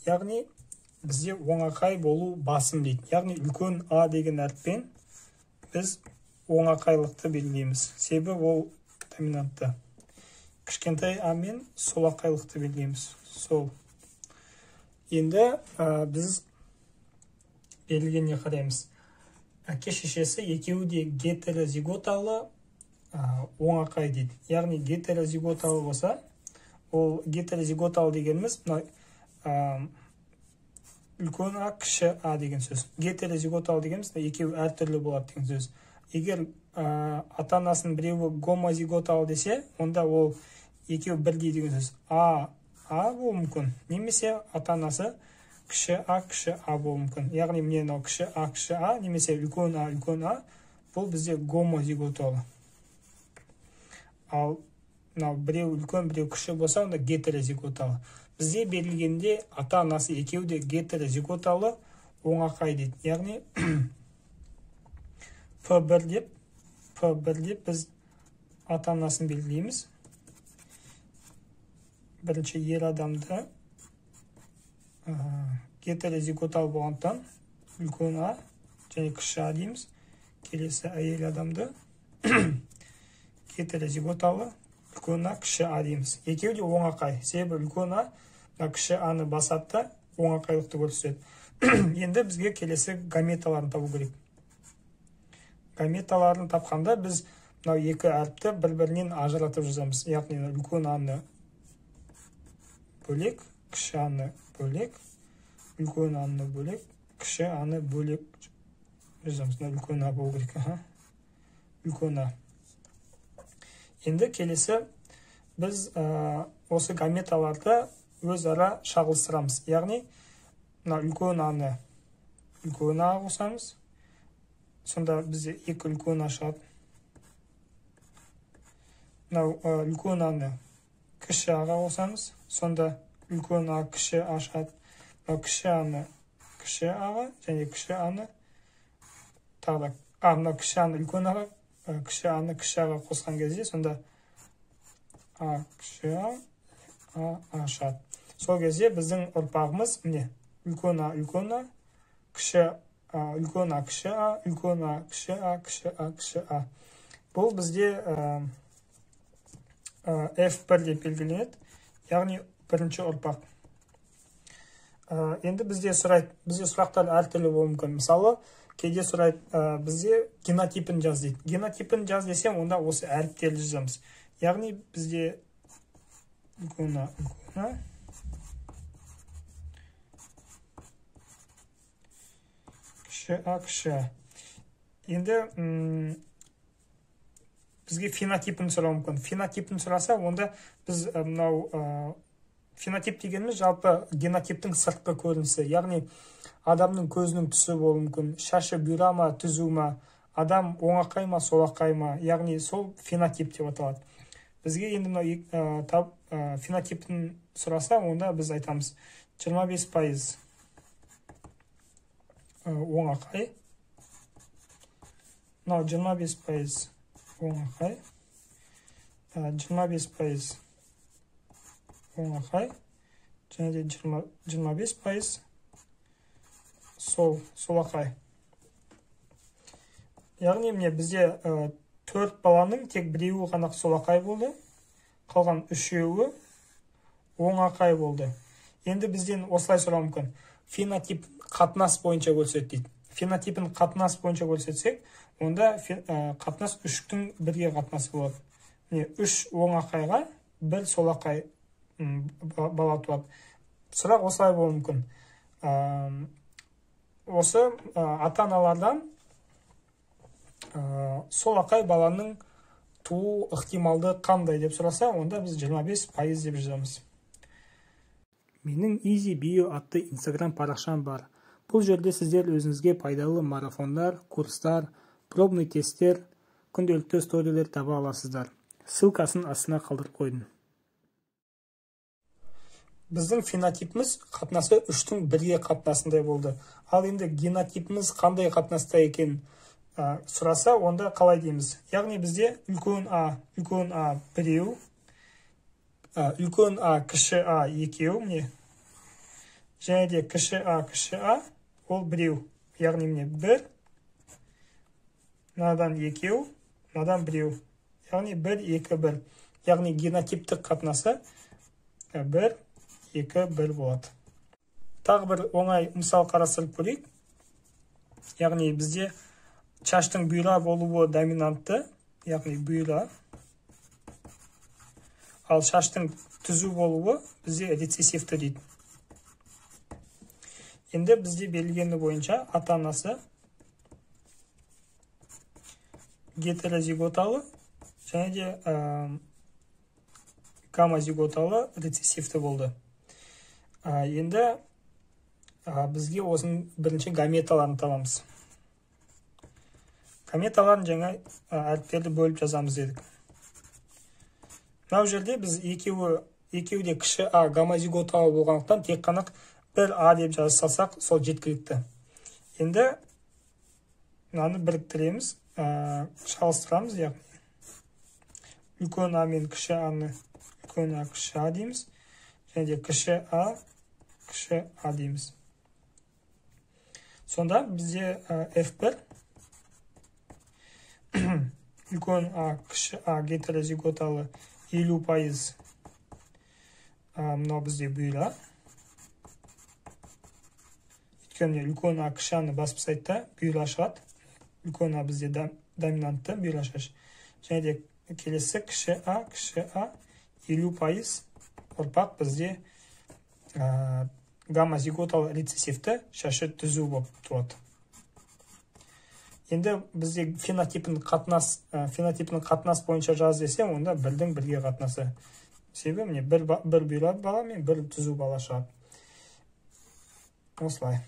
яғни бізде оңақай болу басым дейді. Яғни үлкен А деген әріппен біз оңақайлықты белгілейміз. Себебі ол доминантты. Кішкентай А мен солақайлықты белгілейміз. Сол. Енді біз белгілене қараймыз. Әке шешесі екеуі де гетерозиготалы оңақай дейді. Яғни гетерозиготалы болса, ол гетерозиготалы дегеніміз үлкен А, кіші А деген сөз. Гетерозиготалы дегеніміз екеуі әртүрлі болады деген сөз. Егер ата-анасының біреуі гомозиготалы десе, онда ол екеуі бірдей деген сөз. А болуы мүмкін. Немесе ата-анасы кіші А болуы мүмкін. Яғни міне кіші А, немесе үлкен А, бұл бізде гомозиготалы. Ал біреу үлкен, біреу кіші болса, онда гетерозиготалы. Бізде берілгенде ата-анасы екеуі де гетерозиготалы оңақай дейді. Яғни P1 деп біз ата-анасын белгілейміз. Бірінші ер адамды гетерозиготалы болғандықтан үлкен А және кіші А дейміз. Келесі әйел адамды гетерозиготалы үлкен А, кіші А дейміз. Екеуі де оңақай. Себебі үлкен А кіші Аны басатта оңақайлықты көрсетеді. Енді бізге келесі гаметаларын табу керек. Гаметаларын тапқанда біз екі әріпті бір-бірінен ажыратып жазамыз. Яғни үлкен Аны бөлек, кіші Аны бөлек, үлкен Аны бөлек, кіші Аны бөлек жазамыз. Үлкен А болу керек. Үлкен А. Енді келесі біз осы гаметаларды өзара шағылыстырамыз. Яғни үлкен Аны үлкен А қосамыз. Сонда бізде екі үлкен А шығады. Үлкен Аны кіші Аға қосамыз. Сонда үлкен А, кіші А шығады. Кіші Аны кіші Аға және кіші Аны тағы да кіші Аны үлкен Аға, кіші Аны кіші Аға қосқан кезде сонда А, кіші А шығады. Сол кезде біздің ұрпағымыз міне үлкен А, кіші үлкен А, кіші А, үлкен А, кіші А, кіші А, кіші А. Бұл бізде F1 деп белгіленеді. Яғни бірінші ұрпақ. Енді бізде сұрақтар әртүрлі болуы мүмкін. Мысалы, кейде сұрайды, бізде генотипін жаз дейді. Генотипін жаз десем, онда осы әріптерді жазамыз. Яғни бізде үлкен А, кіші А, кіші А. Енді бізге фенотипін сұрау мүмкін. Фенотипін сұраса, онда біз фенотип дегеніміз жалпы генотиптің сыртқы көрінісі. Яғни адамның көзінің түсі болуы мүмкін, шашы бұйра ма, түзу ма, адам оңақай ма, солақай ма. Яғни сол фенотип деп аталады. Бізге енді фенотипін сұраса, онда біз айтамыз 25% оңақай. 25% оңақай, 25% оңақай, және де 25% солақай. Яғни міне бізде 4 баланың тек біреуі ғана солақай болды, қалған 3-еуі оңақай болды. Енді бізден осылай сұрау мүмкін. Фенотип қатынас бойынша көрсет дейді. Фенотипін қатынас бойынша көрсетсек, онда қатынас 3-тің бірге қатынасы болады. 3 оңақайға 1 солақай бала туады. Сұрақ осылай болуы мүмкін. Осы ата-аналардан солақай баланың туу ықтималды қандай деп сұраса, онда біз 25% деп жазамыз. Менің Easy Bio атты Instagram парақшам бар. Бұл жерде сіздер өзіңізге пайдалы марафондар, курстар, пробный тесттер, күнделікті сторилер таба аласыздар. Ссылкасын астына қалдырып қойдым. Біздің фенотипіміз қатынасы 3-тің бірге қатынасындай болды. Ал енді генотипіміз қандай қатынаста екен сұраса, онда қалай дейміз? Яғни бізде үлкен А біреу, үлкен А, кіші А екеу, және де кіші а ол біреу. Яғни міне 1, мынадан 2, мынадан 1. Яғни 1, 2, 1. Яғни генотиптік қатынасы 1, 2, 1 болады. Тағы бір оңай мысал қарастырып көрейік. Яғни бізде шаштың бұйра болуы доминантты, яғни бұйра. Ал шаштың түзу болуы бізде рецессивті дейді. Енді бізде белгілену бойынша ата-анасы гетерозиготалы және де гомозиготалы рецессивті болды. Енді бізге осының бірінші гаметаларын табамыз. Гаметаларын жаңа әріптерді бөліп жазамыз дедік. Мынау жерде біз екеуі де кіші а гомозиготалы болғандықтан тек қана бір а деп жазып салсақ, сол жеткілікті. Енді мынаны біріктіреміз, шалыстырамыз, яғни үлкен а мен кіші аны үлкен а кіші а дейміз, және де кіші а дейміз. Сонда бізде F1 үлкен а кіші а гетерозиготалы 50%, мынау бізде бұйра. Өйткені үлкен а кіші аны басып сайтта бұйра шығады. Үлкен а бізде доминантты бұйра шаш. Және де келесі кіші а 50% ұрпақ бізде гомозиготалы рецессивті шашы түзу болып тұрады. Енді бізде фенотипін қатынас бойынша жаз десем, онда бірдің бірге қатынасы. Себебі міне бір бұйра бала мен бір түзу бала шығады. Осылай.